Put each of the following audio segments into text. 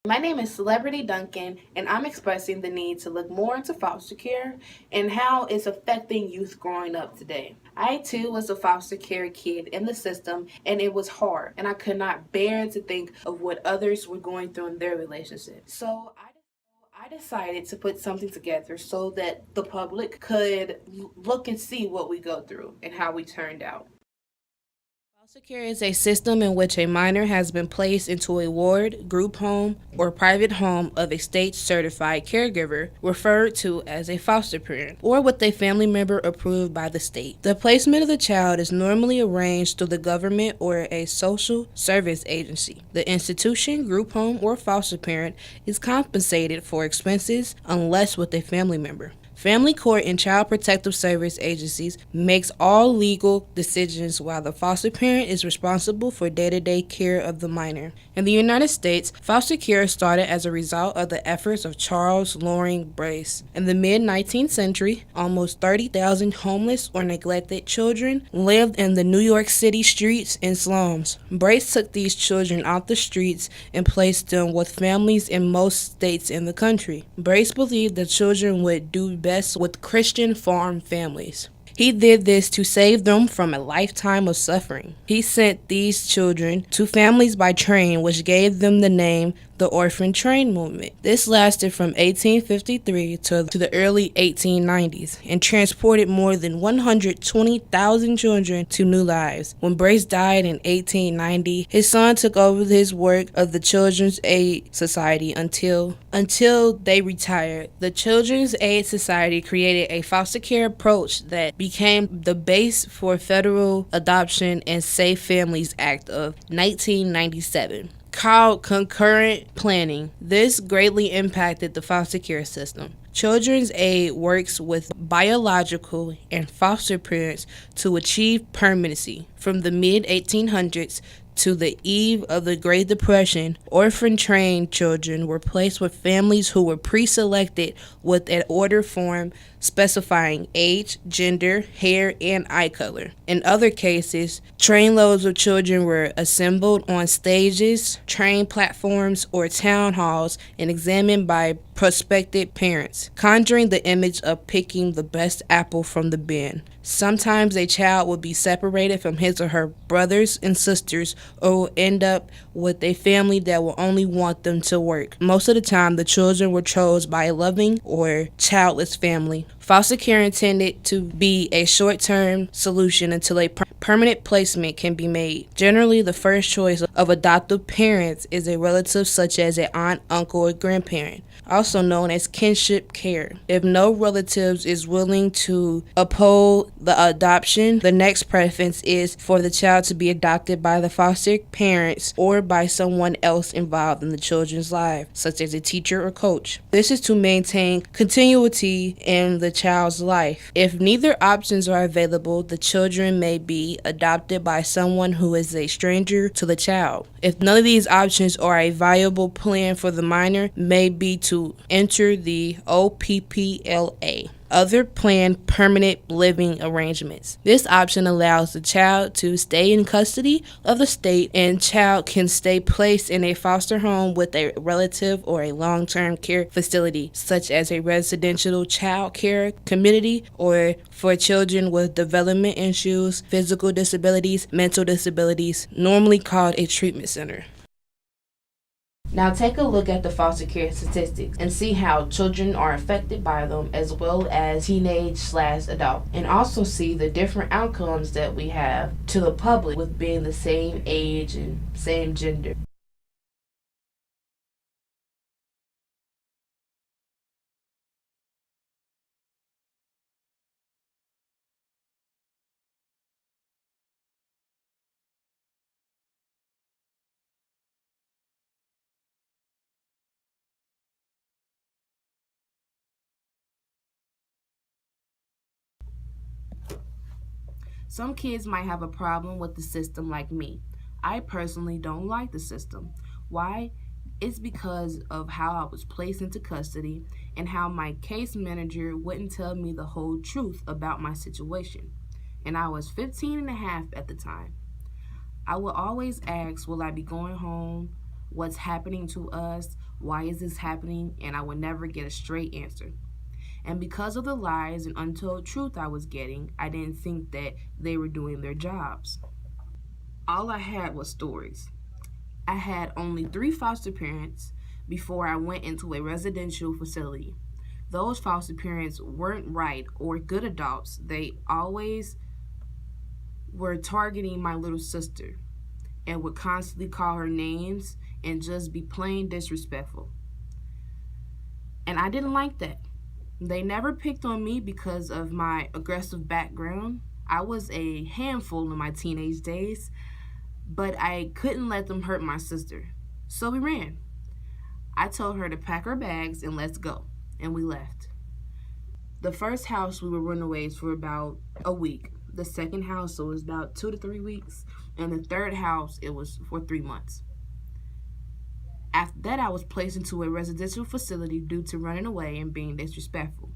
My name is Celebrity Duncan, and I'm expressing the need to look more into foster care and how it's affecting youth growing up today. I too was a foster care kid in the system, and it was hard, and I could not bear to think of what others were going through in their relationship. I decided to put something together so that the public could look and see what we go through and how we turned out. Foster care is a system in which a minor has been placed into a ward, group home, or private home of a state certified caregiver, referred to as a foster parent, or with a family member approved by the state. The placement of the child is normally arranged through the government or a social service agency. The institution, group home, or foster parent is compensated for expenses unless with a family member. Family Court and Child Protective Service agencies makes all legal decisions while the foster parent is responsible for day-to-day care of the minor. In the United States, foster care started as a result of the efforts of Charles Loring Brace. In the mid-19th century, almost 30,000 homeless or neglected children lived in the New York City streets and slums. Brace took these children off the streets and placed them with families in most states in the country. Brace believed the children would do best with Christian farm families. He did this to save them from a lifetime of suffering. He sent these children to families by train, which gave them the name the Orphan Train Movement. This lasted from 1853 to the early 1890s and transported more than 120,000 children to new lives. When Brace died in 1890, his son took over his work of the Children's Aid Society until they retired. The Children's Aid Society created a foster care approach that became the base for Federal Adoption and Safe Families Act of 1997. Called concurrent planning. This greatly impacted the foster care system. Children's Aid works with biological and foster parents to achieve permanency. From the mid-1800s to the eve of the Great Depression, orphan-trained children were placed with families who were pre-selected with an order form specifying age, gender, hair, and eye color. In other cases, trainloads of children were assembled on stages, train platforms, or town halls and examined by prospective parents, conjuring the image of picking the best apple from the bin. Sometimes a child will be separated from his or her brothers and sisters or will end up with a family that will only want them to work. Most of the time, the children were chosen by a loving or childless family. Foster care intended to be a short-term solution until a permanent placement can be made. Generally, the first choice of adoptive parents is a relative such as an aunt, uncle, or grandparent, also known as kinship care. If no relatives is willing to uphold the adoption, the next preference is for the child to be adopted by the foster parents or by someone else involved in the children's life, such as a teacher or coach. This is to maintain continuity in the child's life. If neither options are available, the children may be adopted by someone who is a stranger to the child. If none of these options are a viable plan for the minor, may be to enter the OPPLA. Other planned permanent living arrangements. This option allows the child to stay in custody of the state, and child can stay placed in a foster home with a relative or a long-term care facility, such as a residential child care community, or for children with development issues, physical disabilities, mental disabilities, normally called a treatment center. Now take a look at the foster care statistics and see how children are affected by them as well as teenage/adult, and also see the different outcomes that we have to the public with being the same age and same gender. Some kids might have a problem with the system like me. I personally don't like the system. Why? It's because of how I was placed into custody and how my case manager wouldn't tell me the whole truth about my situation. And I was 15 and a half at the time. I would always ask, will I be going home? What's happening to us? Why is this happening? And I would never get a straight answer. And because of the lies and untold truth I was getting, I didn't think that they were doing their jobs. All I had was stories. I had only 3 foster parents before I went into a residential facility. Those foster parents weren't right or good adults. They always were targeting my little sister and would constantly call her names and just be plain disrespectful. And I didn't like that. They never picked on me because of my aggressive background. I was a handful in my teenage days, but I couldn't let them hurt my sister. So we ran. I told her to pack her bags and let's go, and we left. The first house we were runaways for about a week. The second house it was about 2 to 3 weeks, and the third house it was for 3 months. After that, I was placed into a residential facility due to running away and being disrespectful.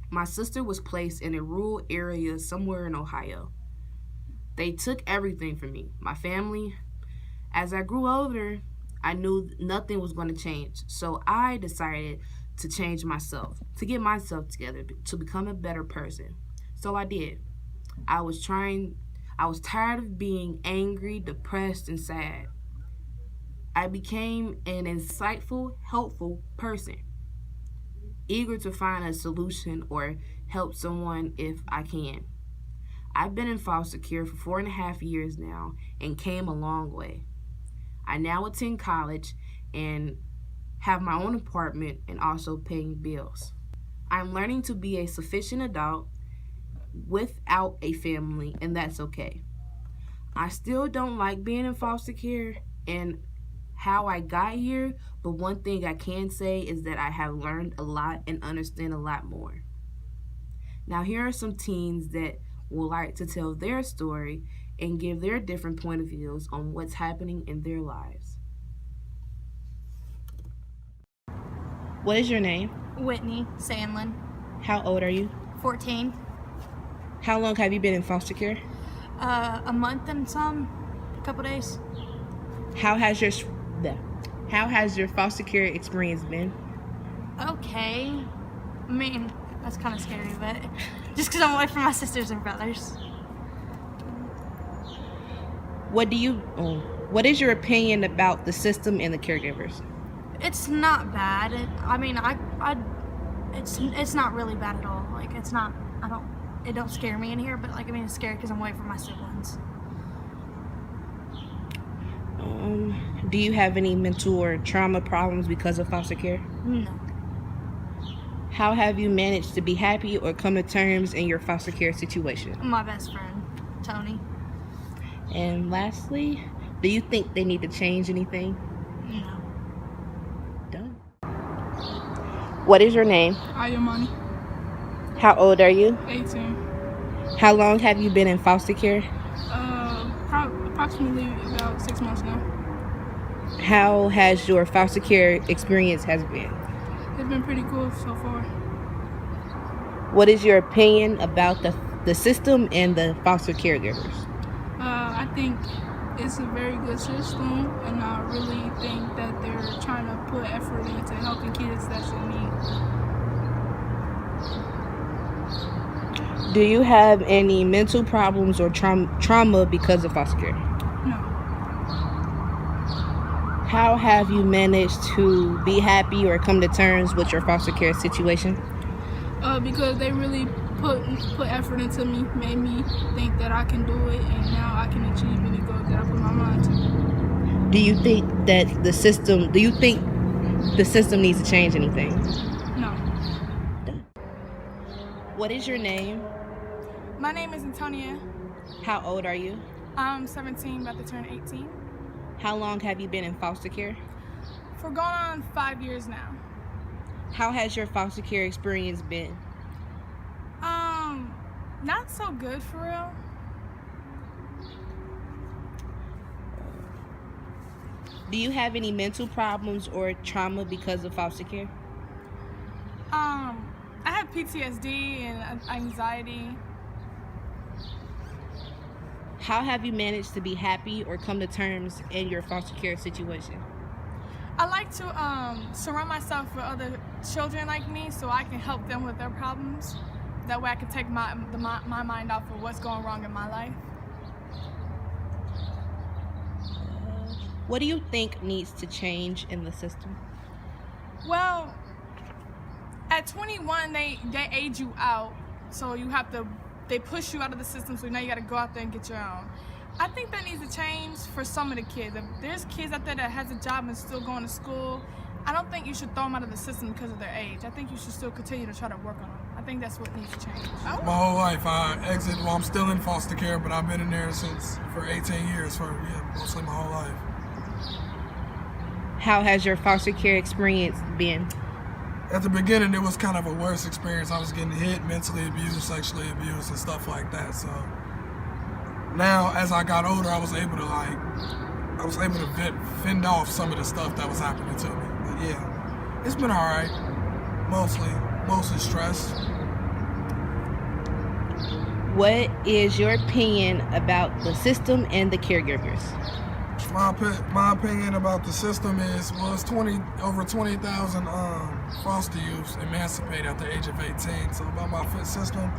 My sister was placed in a rural area somewhere in Ohio. They took everything from me, my family. As I grew older, I knew nothing was going to change, so I decided to change myself, to get myself together, to become a better person. So I did. I was tired of being angry, depressed, and sad. I became an insightful, helpful person, eager to find a solution or help someone if I can. I've been in foster care for 4.5 years now and came a long way. I now attend college and have my own apartment and also paying bills. I'm learning to be a sufficient adult without a family, and that's okay. I still don't like being in foster care and how I got here, but one thing I can say is that I have learned a lot and understand a lot more. Now, here are some teens that would like to tell their story and give their different point of views on what's happening in their lives. What is your name? Whitney Sandlin. How old are you? 14. How long have you been in foster care? A month and some, a couple days. How has your foster care experience been? Okay. I mean, that's kind of scary, but just because I'm away from my sisters and brothers. What is your opinion about the system and the caregivers? It's not bad. It's not really bad at all. Like, it's not, it don't scare me in here, but like, I mean, it's scary because I'm away from my siblings. Do you have any mental or trauma problems because of foster care? No. How have you managed to be happy or come to terms in your foster care situation? My best friend, Tony. And lastly, do you think they need to change anything? No. Done. What is your name? Ayamani. How old are you? 18. How long have you been in foster care? Approximately about 6 months now. How has your foster care experience has been? It's been pretty cool so far. What is your opinion about the system and the foster caregivers? I think it's a very good system, and I really think that they're trying to put effort into helping kids that's in need. Do you have any mental problems or trauma because of foster care? No. How have you managed to be happy or come to terms with your foster care situation? Because they really put effort into me, made me think that I can do it, and now I can achieve any goal that I put my mind to. Do you think the system needs to change anything? No. What is your name? My name is Antonia. How old are you? I'm 17, about to turn 18. How long have you been in foster care? For going on 5 years now. How has your foster care experience been? Not so good for real. Do you have any mental problems or trauma because of foster care? I have PTSD and anxiety. How have you managed to be happy or come to terms in your foster care situation? I like to surround myself with other children like me so I can help them with their problems. That way I can take my mind off of what's going wrong in my life. What do you think needs to change in the system? Well, at 21, they age you out, so they push you out of the system, so now you gotta go out there and get your own. I think that needs to change for some of the kids. If there's kids out there that has a job and still going to school, I don't think you should throw them out of the system because of their age. I think you should still continue to try to work on them. I think that's what needs to change. My whole life, I'm still in foster care, but I've been in there for 18 years, mostly my whole life. How has your foster care experience been? At the beginning, it was kind of a worse experience. I was getting hit, mentally abused, sexually abused, and stuff like that. So now, as I got older, I was able to fend off some of the stuff that was happening to me. But yeah, it's been all right. Mostly stress. What is your opinion about the system and the caregivers? My opinion about the system is, well, it's over 20,000 foster youths emancipated at the age of 18. So about my system,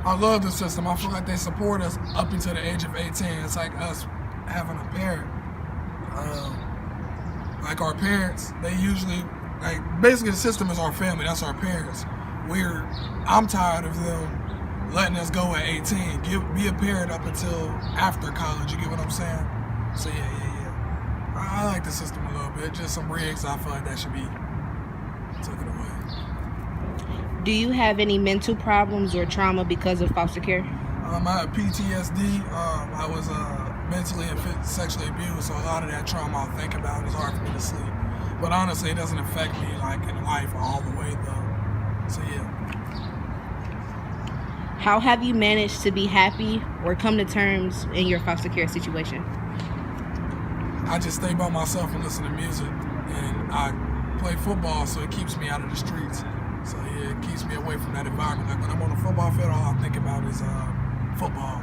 I love the system. I feel like they support us up until the age of 18. It's like us having a parent. Like our parents, they usually, basically the system is our family. That's our parents. I'm tired of them letting us go at 18. Be a parent up until after college. You get what I'm saying? So yeah. I like the system a little bit. Just some rigs I feel like that should be taken away. Do you have any mental problems or trauma because of foster care? I had PTSD. I was mentally and sexually abused, so a lot of that trauma I think about is hard for me to sleep. But honestly, it doesn't affect me like in life all the way though. So yeah. How have you managed to be happy or come to terms in your foster care situation? I just stay by myself and listen to music, and I play football, so it keeps me out of the streets. So yeah, it keeps me away from that environment. Like when I'm on the football field, all I think about is football.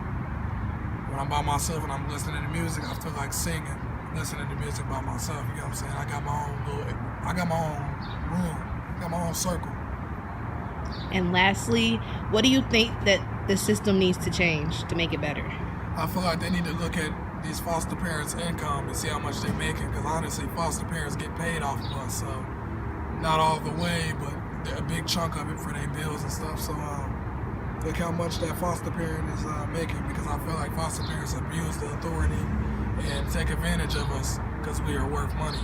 When I'm by myself and I'm listening to music, I feel like singing, listening to music by myself. You know what I'm saying? I got my own room, I got my own circle. And lastly, what do you think that the system needs to change to make it better? I feel like they need to look at these foster parents' income and see how much they're making, because honestly, foster parents get paid off of us, so not all the way, but a big chunk of it for their bills and stuff. So look how much that foster parent is making, because I feel like foster parents abuse the authority and take advantage of us because we are worth money.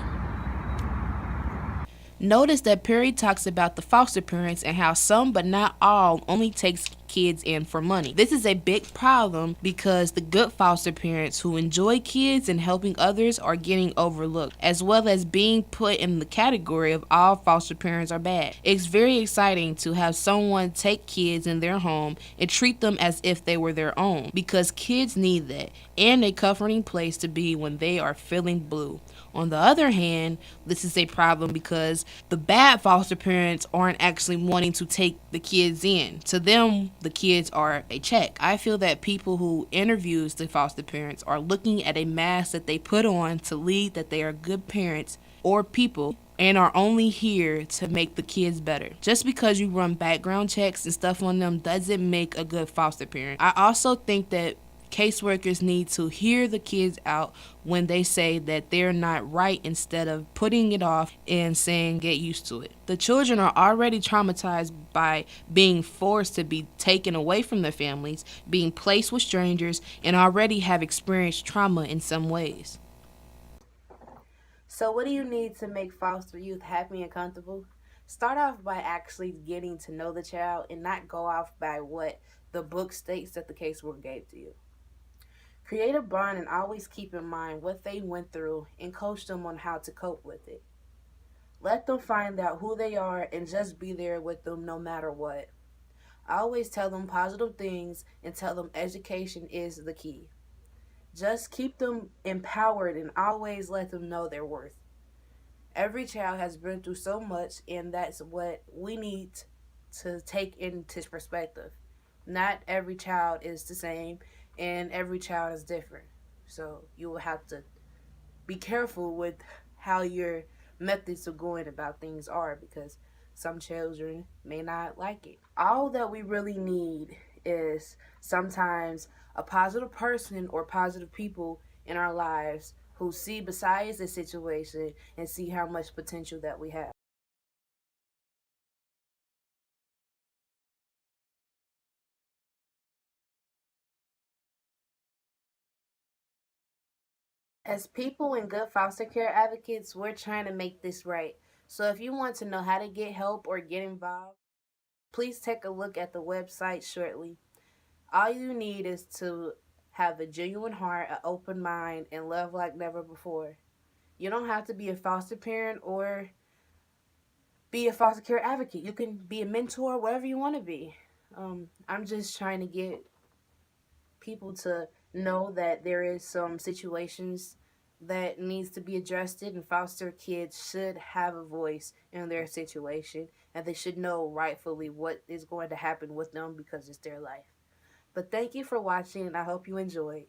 Notice that Perry talks about the foster parents and how some, but not all, only takes kids in for money. This is a big problem because the good foster parents who enjoy kids and helping others are getting overlooked, as well as being put in the category of all foster parents are bad. It's very exciting to have someone take kids in their home and treat them as if they were their own, because kids need that and a comforting place to be when they are feeling blue. On the other hand, this is a problem because the bad foster parents aren't actually wanting to take the kids in. To them, the kids are a check. I feel that people who interviews the foster parents are looking at a mask that they put on to lead that they are good parents or people and are only here to make the kids better. Just because you run background checks and stuff on them doesn't make a good foster parent. I also think that caseworkers need to hear the kids out when they say that they're not right instead of putting it off and saying get used to it. The children are already traumatized by being forced to be taken away from their families, being placed with strangers, and already have experienced trauma in some ways. So what do you need to make foster youth happy and comfortable? Start off by actually getting to know the child and not go off by what the book states that the caseworker gave to you. Create a bond and always keep in mind what they went through and coach them on how to cope with it. Let them find out who they are and just be there with them no matter what. Always tell them positive things and tell them education is the key. Just keep them empowered and always let them know their worth. Every child has been through so much, and that's what we need to take into perspective. Not every child is the same, and every child is different. So you will have to be careful with how you're methods of going about things are, because some children may not like it. All that we really need is sometimes a positive person or positive people in our lives who see besides the situation and see how much potential that we have. As people and good foster care advocates, we're trying to make this right. So if you want to know how to get help or get involved, please take a look at the website shortly. All you need is to have a genuine heart, an open mind, and love like never before. You don't have to be a foster parent or be a foster care advocate. You can be a mentor, whatever you want to be. I'm just trying to get people to know that there is some situations that needs to be addressed, and foster kids should have a voice in their situation, and they should know rightfully what is going to happen with them because it's their life. But thank you for watching, and I hope you enjoyed.